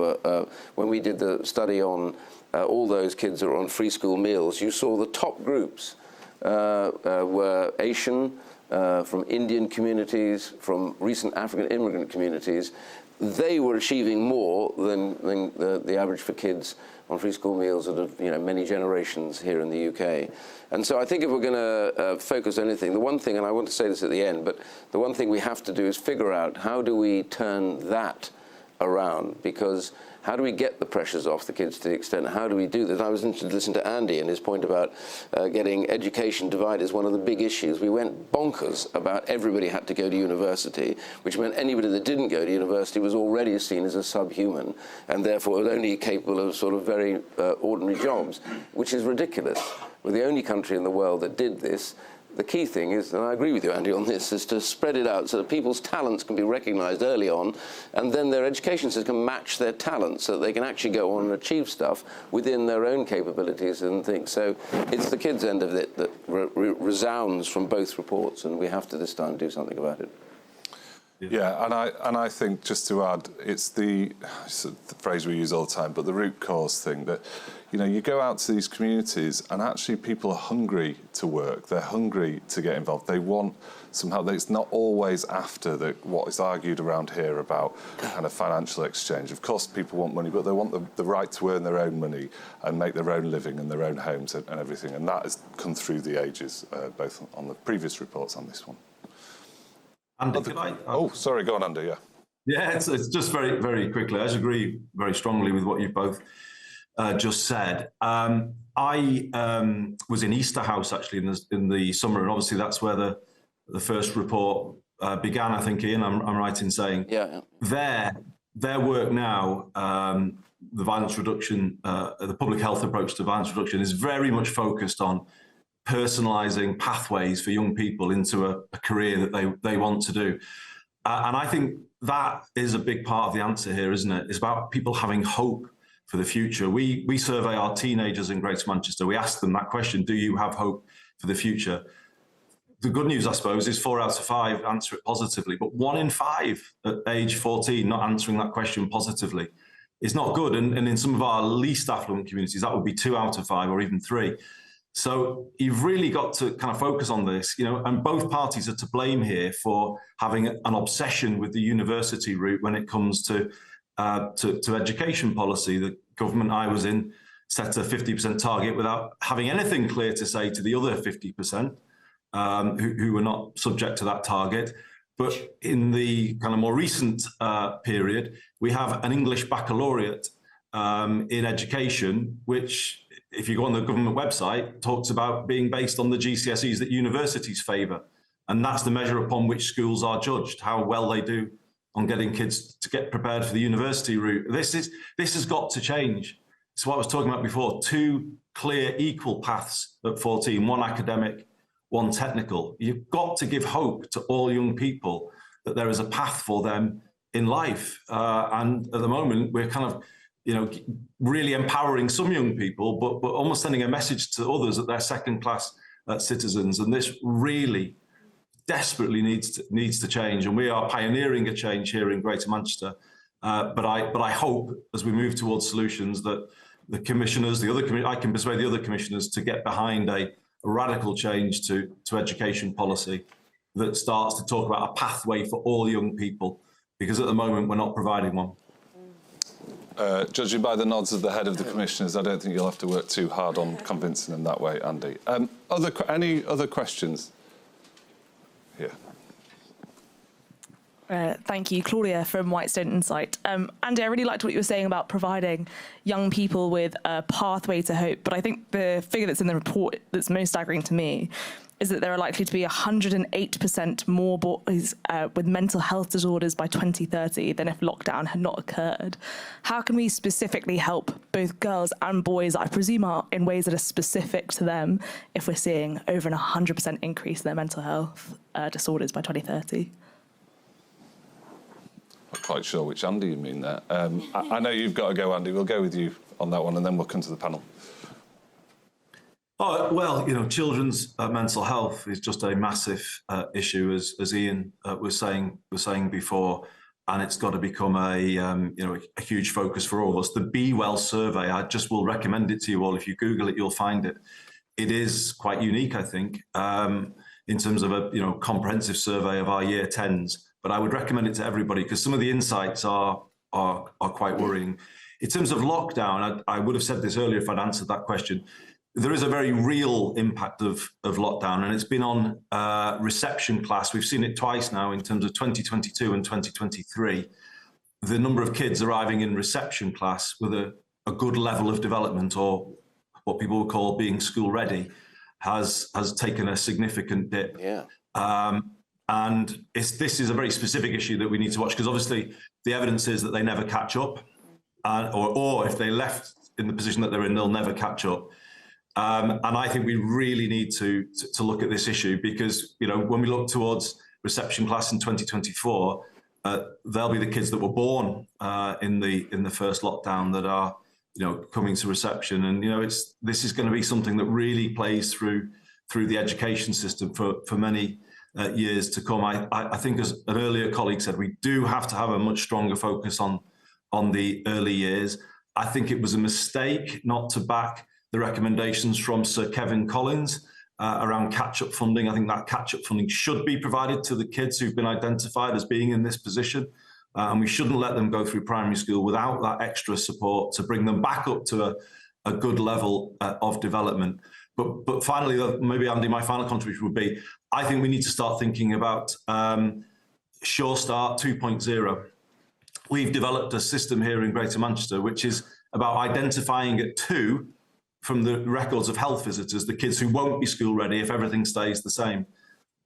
When we did the study on all those kids that are on free school meals, you saw the top groups were Asian, from Indian communities, from recent African immigrant communities. They were achieving more than the average for kids on free school meals of many generations here in the UK. And so I think if we're going to focus on anything, the one thing, and I want to say this at the end, but the one thing we have to do is figure out how do we turn that around, because how do we get the pressures off the kids to the extent, how do we do this? I was interested to listen to Andy and his point about getting education divided is one of the big issues. We went bonkers about everybody had to go to university, which meant anybody that didn't go to university was already seen as a subhuman and therefore was only capable of sort of very ordinary jobs, which is ridiculous. We're the only country in the world that did this. The key thing is, and I agree with you, Andy, on this, is to spread it out so that people's talents can be recognised early on, and then their education system can match their talents so that they can actually go on and achieve stuff within their own capabilities and things. So it's the kids' end of it that resounds from both reports, and we have to this time do something about it. Yeah, and I think, just to add, it's the phrase we use all the time, but the root cause thing that, you go out to these communities and actually people are hungry to work. They're hungry to get involved. They want some help. It's not always after what is argued around here about kind of financial exchange. Of course, people want money, but they want the right to earn their own money and make their own living and their own homes and everything. And that has come through the ages, both on the previous reports and this one. Andy, could I? Oh, sorry, go on, Andy, yeah. Yeah, it's just very, very quickly. I agree very strongly with what you've both just said. I was in Easterhouse, actually, in the summer, and obviously that's where the first report began, I think, Iain, I'm right in saying. Yeah. There, their work now, the violence reduction, the public health approach to violence reduction is very much focused on personalising pathways for young people into a career that they want to do. And I think that is a big part of the answer here, isn't it? It's about people having hope for the future. We survey our teenagers in Greater Manchester. We ask them that question, do you have hope for the future? The good news, I suppose, is 4 out of 5 answer it positively, but 1 in 5 at age 14 not answering that question positively is not good. And in some of our least affluent communities, that would be 2 out of 5 or even 3. So you've really got to kind of focus on this, and both parties are to blame here for having an obsession with the university route when it comes to education policy. The government I was in set a 50% target without having anything clear to say to the other 50% who were not subject to that target. But in the kind of more recent period, we have an English baccalaureate in education, which, if you go on the government website, talks about being based on the GCSEs that universities favour. And that's the measure upon which schools are judged, how well they do on getting kids to get prepared for the university route. This has got to change. It's what I was talking about before, 2 clear, equal paths at 14, 1 academic, 1 technical. You've got to give hope to all young people that there is a path for them in life. And at the moment, we're kind of really empowering some young people, but almost sending a message to others that they're second-class citizens. And this really desperately needs to change. And we are pioneering a change here in Greater Manchester. But I hope, as we move towards solutions, that the commissioners, I can persuade the other commissioners to get behind a radical change to education policy that starts to talk about a pathway for all young people, because at the moment we're not providing one. Judging by the nods of the head of the commissioners, I don't think you'll have to work too hard on convincing them that way, Andy. Any other questions? Here. Thank you, Claudia from Whitestone Insight. Andy, I really liked what you were saying about providing young people with a pathway to hope, but I think the figure that's in the report that's most staggering to me is that there are likely to be 108% more boys with mental health disorders by 2030 than if lockdown had not occurred. How can we specifically help both girls and boys, I presume are in ways that are specific to them, if we're seeing over an 100% increase in their mental health disorders by 2030? Not quite sure which Andy you mean there. I know you've got to go, Andy. We'll go with you on that one, and then we'll come to the panel. Oh, well, children's mental health is just a massive issue, as Iain was saying before, and it's got to become a huge focus for all of us. The Be Well survey, I just will recommend it to you all. If you Google it, you'll find it. It is quite unique, I think, in terms of a comprehensive survey of our year 10s. But I would recommend it to everybody because some of the insights are quite worrying. In terms of lockdown, I would have said this earlier if I'd answered that question. There is a very real impact of lockdown, and it's been on reception class. We've seen it twice now in terms of 2022 and 2023. The number of kids arriving in reception class with a good level of development, or what people would call being school ready, has taken a significant dip. Yeah. And this is a very specific issue that we need to watch, because obviously the evidence is that they never catch up, or if they left in the position that they're in, they'll never catch up. And I think we really need to look at this issue, because when we look towards reception class in 2024, they'll be the kids that were born in the first lockdown that are coming to reception, and this is going to be something that really plays through the education system for many years to come. I think, as an earlier colleague said, we do have to have a much stronger focus on the early years. I think it was a mistake not to back the recommendations from Sir Kevin Collins around catch-up funding. I think that catch-up funding should be provided to the kids who've been identified as being in this position, and we shouldn't let them go through primary school without that extra support to bring them back up to a good level of development. But finally, maybe, Andy, my final contribution would be, I think we need to start thinking about Sure Start 2.0. We've developed a system here in Greater Manchester which is about identifying at 2 from the records of health visitors the kids who won't be school ready if everything stays the same.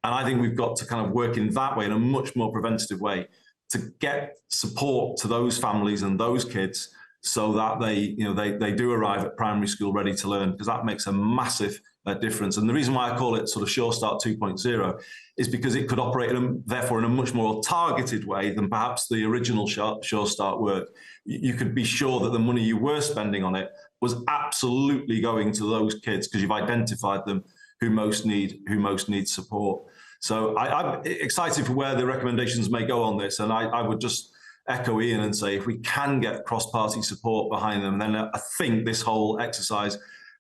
And I think we've got to kind of work in that way, in a much more preventative way, to get support to those families and those kids so that they do arrive at primary school ready to learn, because that makes a massive difference. And the reason why I call it sort of Sure Start 2.0 is because it could operate therefore in a much more targeted way than perhaps the original Sure Start work. You could be sure that the money you were spending on it was absolutely going to those kids because you've identified them who most need support. So I'm excited for where the recommendations may go on this, and I would just echo Iain and say if we can get cross-party support behind them, then I think this whole exercise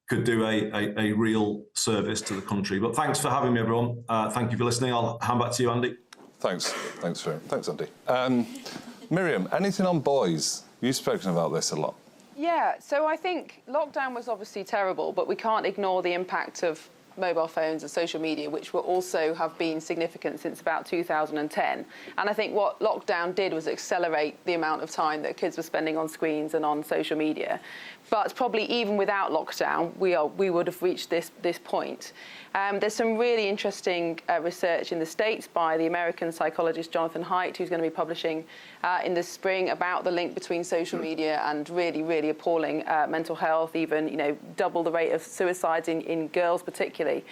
could do a real service to the country. But thanks for having me, everyone. Thank you for listening. I'll hand back to you, Andy. Thanks, Andy. Miriam, anything on boys? You've spoken about this a lot. Yeah, so I think lockdown was obviously terrible, but we can't ignore the impact of mobile phones and social media, which will also have been significant since about 2010. And I think what lockdown did was accelerate the amount of time that kids were spending on screens and on social media. But probably even without lockdown, we would have reached this point. There's some really interesting research in the States by the American psychologist Jonathan Haidt, who's going to be publishing in the spring about the link between social media and really, really appalling mental health, even double the rate of suicides in girls particularly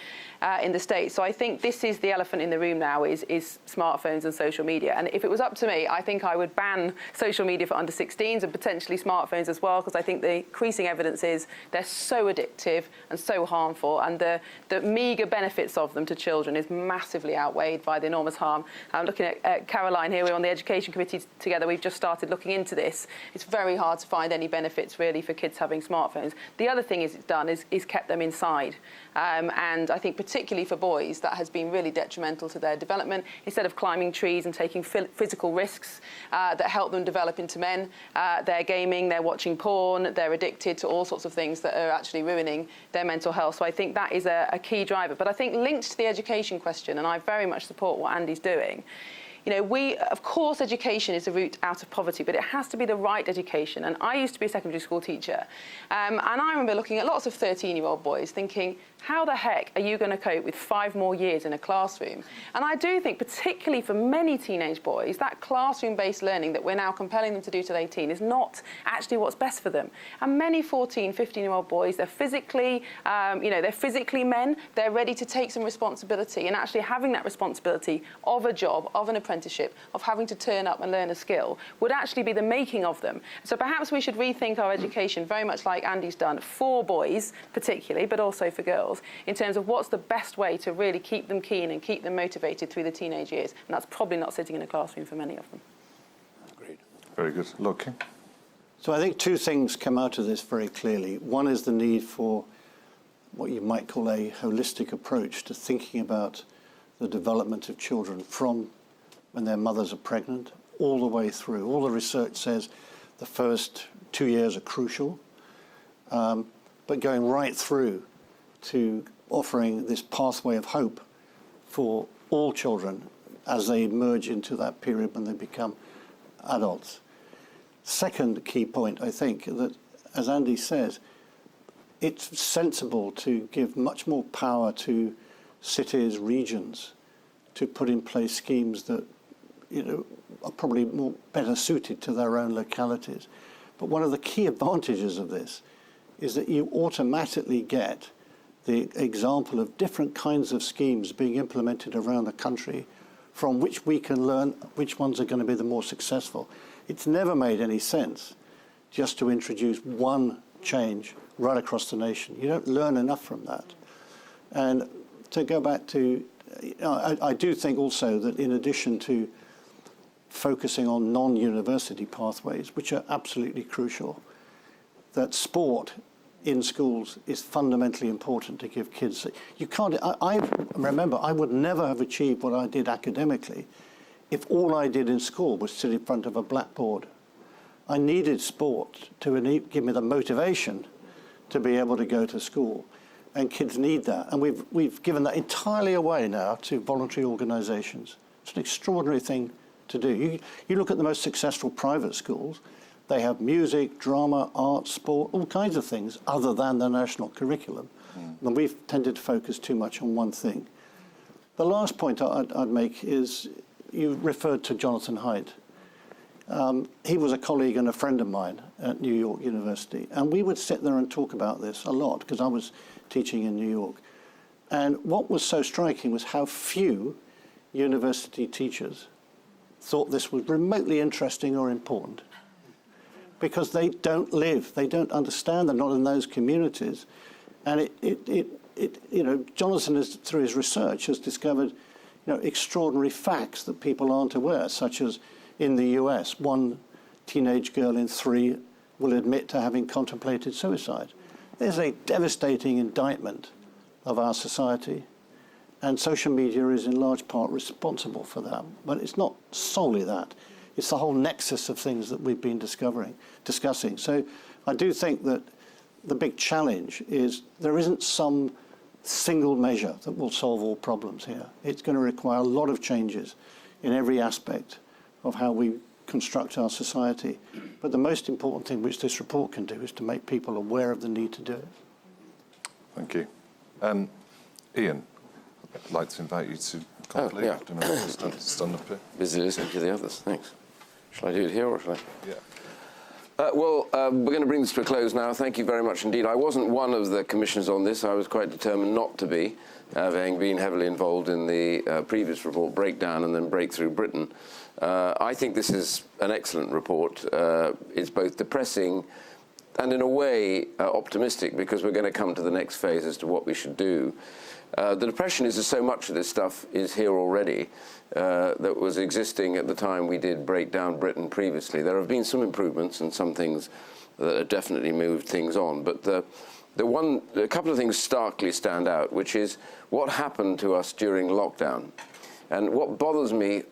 in the States. So I think this is the elephant in the room now is smartphones and social media. And if it was up to me, I think I would ban social media for under 16s and potentially smartphones as well, because I think the increasing evidence is they're so addictive and so harmful, and the meagre benefits of them to children is massively outweighed by the enormous harm. I'm looking at Caroline here. We're on the education committee together. We've just started looking into this. It's very hard to find any benefits really for kids having smartphones. The other thing it's done is kept them inside. And I think particularly for boys, that has been really detrimental to their development. Instead of climbing trees and taking physical risks that help them develop into men, they're gaming, they're watching porn, they're addicted to all sorts of things that are actually ruining their mental health. So I think that is a key driver. But I think linked to the education question, and I very much support what Andy's doing, of course, education is a route out of poverty, but it has to be the right education. And I used to be a secondary school teacher. And I remember looking at lots of 13-year-old boys thinking, how the heck are you going to cope with 5 more years in a classroom? And I do think, particularly for many teenage boys, that classroom-based learning that we're now compelling them to do till 18 is not actually what's best for them. And many 14, 15-year-old boys, they're physically men. They're ready to take some responsibility, and actually having that responsibility of a job, of an apprenticeship, of having to turn up and learn a skill would actually be the making of them. So perhaps we should rethink our education very much like Andy's done for boys particularly, but also for girls, in terms of what's the best way to really keep them keen and keep them motivated through the teenage years. And that's probably not sitting in a classroom for many of them. Agreed. Very good. Lord King. So I think 2 things come out of this very clearly. One is the need for what you might call a holistic approach to thinking about the development of children from when their mothers are pregnant all the way through. All the research says the first 2 years are crucial, but going right through to offering this pathway of hope for all children as they emerge into that period when they become adults. Second key point, I think, that, as Andy says, it's sensible to give much more power to cities, regions, to put in place schemes that are probably better suited to their own localities. But one of the key advantages of this is that you automatically get the example of different kinds of schemes being implemented around the country from which we can learn which ones are going to be the more successful. It's never made any sense just to introduce one change right across the nation. You don't learn enough from that. And to go back to, I do think also that in addition to focusing on non-university pathways, which are absolutely crucial, that sport in schools is fundamentally important to give kids. You can't, I remember I would never have achieved what I did academically if all I did in school was sit in front of a blackboard. I needed sport to give me the motivation to be able to go to school. And kids need that. And we've given that entirely away now to voluntary organisations. It's an extraordinary thing to do. You look at the most successful private schools, they have music, drama, art, sport, all kinds of things other than the national curriculum. And we've tended to focus too much on one thing. The last point I'd make is you referred to Jonathan Haidt. He was a colleague and a friend of mine at New York University, and we would sit there and talk about this a lot because I was teaching in New York. And what was so striking was how few university teachers thought this was remotely interesting or important, because they don't live, they don't understand, they're not in those communities. And Jonathan, through his research, has discovered extraordinary facts that people aren't aware, such as in the US, 1 teenage girl in 3 will admit to having contemplated suicide. There's a devastating indictment of our society, and social media is in large part responsible for that. But it's not solely that. It's the whole nexus of things that we've been discussing. So I do think that the big challenge is there isn't some single measure that will solve all problems here. It's going to require a lot of changes in every aspect of how we construct our society. But the most important thing which this report can do is to make people aware of the need to do it. Thank you. Iain, I'd like to invite you to complete. Yeah. I don't know if you stand up here. Busy listening to the others. Thanks. Shall I do it here or shall I? Yeah. We're going to bring this to a close now. Thank you very much indeed. I wasn't one of the commissioners on this. I was quite determined not to be, having been heavily involved in the previous report, Breakdown and then Breakthrough Britain. I think this is an excellent report. It's both depressing and in a way optimistic, because we're going to come to the next phase as to what we should do. The depression is that so much of this stuff is here already that was existing at the time we did Breakdown Britain previously. There have been some improvements and some things that have definitely moved things on. But a couple of things starkly stand out, which is what happened to us during lockdown. And what bothers me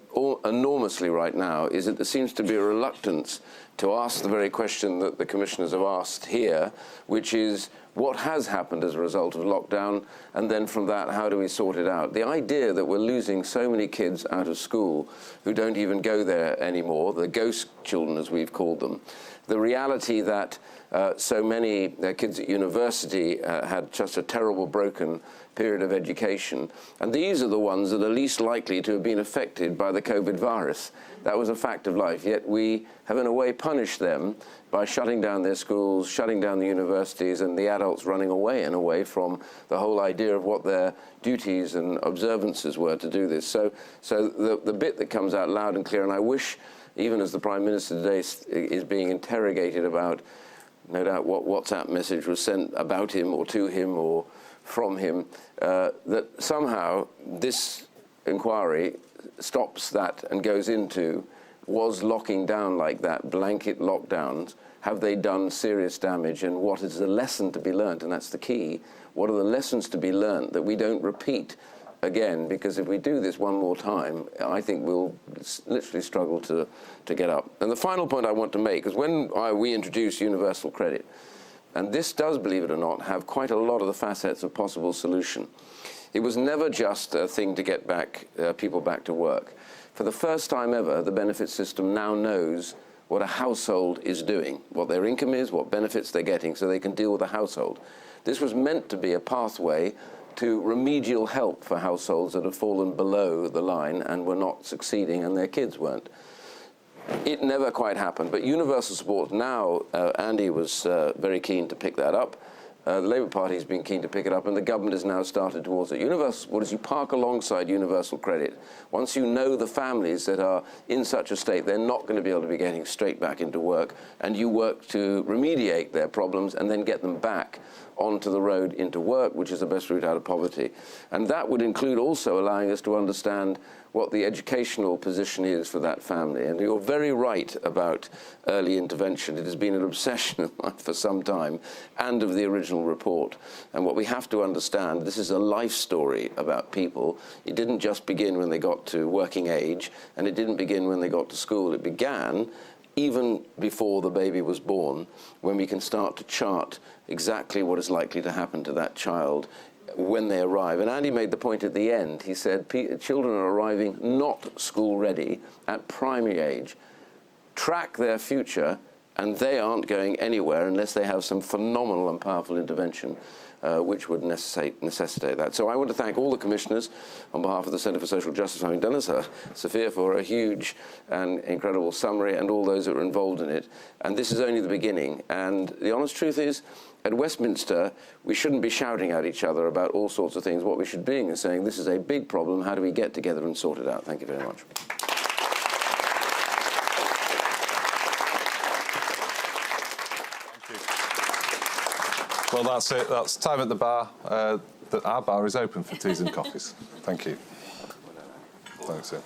enormously right now is that there seems to be a reluctance to ask the very question that the commissioners have asked here, which is what has happened as a result of lockdown, and then from that, how do we sort it out? The idea that we're losing so many kids out of school who don't even go there anymore, the ghost children as we've called them, the reality that so many kids at university had just a terrible broken period of education. And these are the ones that are least likely to have been affected by the COVID virus. That was a fact of life. Yet we have in a way punished them by shutting down their schools, shutting down the universities, and the adults running away in a way from the whole idea of what their duties and observances were to do this. So the bit that comes out loud and clear, and I wish, even as the Prime Minister today is being interrogated about, no doubt, what WhatsApp message was sent about him or to him or from him, that somehow this inquiry stops that and goes into, was locking down like that, blanket lockdowns, have they done serious damage, and what is the lesson to be learned? And that's the key. What are the lessons to be learned that we don't repeat again? Because if we do this one more time, I think we'll literally struggle to get up. And the final point I want to make is when we introduce universal credit, and this does, believe it or not, have quite a lot of the facets of possible solution. It was never just a thing to get people back to work. For the first time ever, the benefit system now knows what a household is doing, what their income is, what benefits they're getting, so they can deal with a household. This was meant to be a pathway to remedial help for households that have fallen below the line and were not succeeding, and their kids weren't. It never quite happened, but universal support now, Andy was very keen to pick that up. The Labour Party has been keen to pick it up, and the government has now started towards it. Universal support is you park alongside universal credit. Once you know the families that are in such a state, they're not going to be able to be getting straight back into work, and you work to remediate their problems and then get them back onto the road into work, which is the best route out of poverty. And that would include also allowing us to understand what the educational position is for that family. And you're very right about early intervention. It has been an obsession of mine for some time, and of the original report. And what we have to understand, this is a life story about people. It didn't just begin when they got to working age, and it didn't begin when they got to school. It began even before the baby was born, when we can start to chart exactly what is likely to happen to that child when they arrive. And Andy made the point at the end. He said children are arriving not school ready at primary age. Track their future, and they aren't going anywhere unless they have some phenomenal and powerful intervention. which would necessitate that. So I want to thank all the commissioners on behalf of the Centre for Social Justice, having done us, Sophia, for a huge and incredible summary, and all those that were involved in it. And this is only the beginning. And the honest truth is, at Westminster, we shouldn't be shouting at each other about all sorts of things. What we should be doing is saying, this is a big problem. How do we get together and sort it out? Thank you very much. Well, that's it. That's time at the bar. Our bar is open for teas and coffees. Thank you. Thanks, Iain.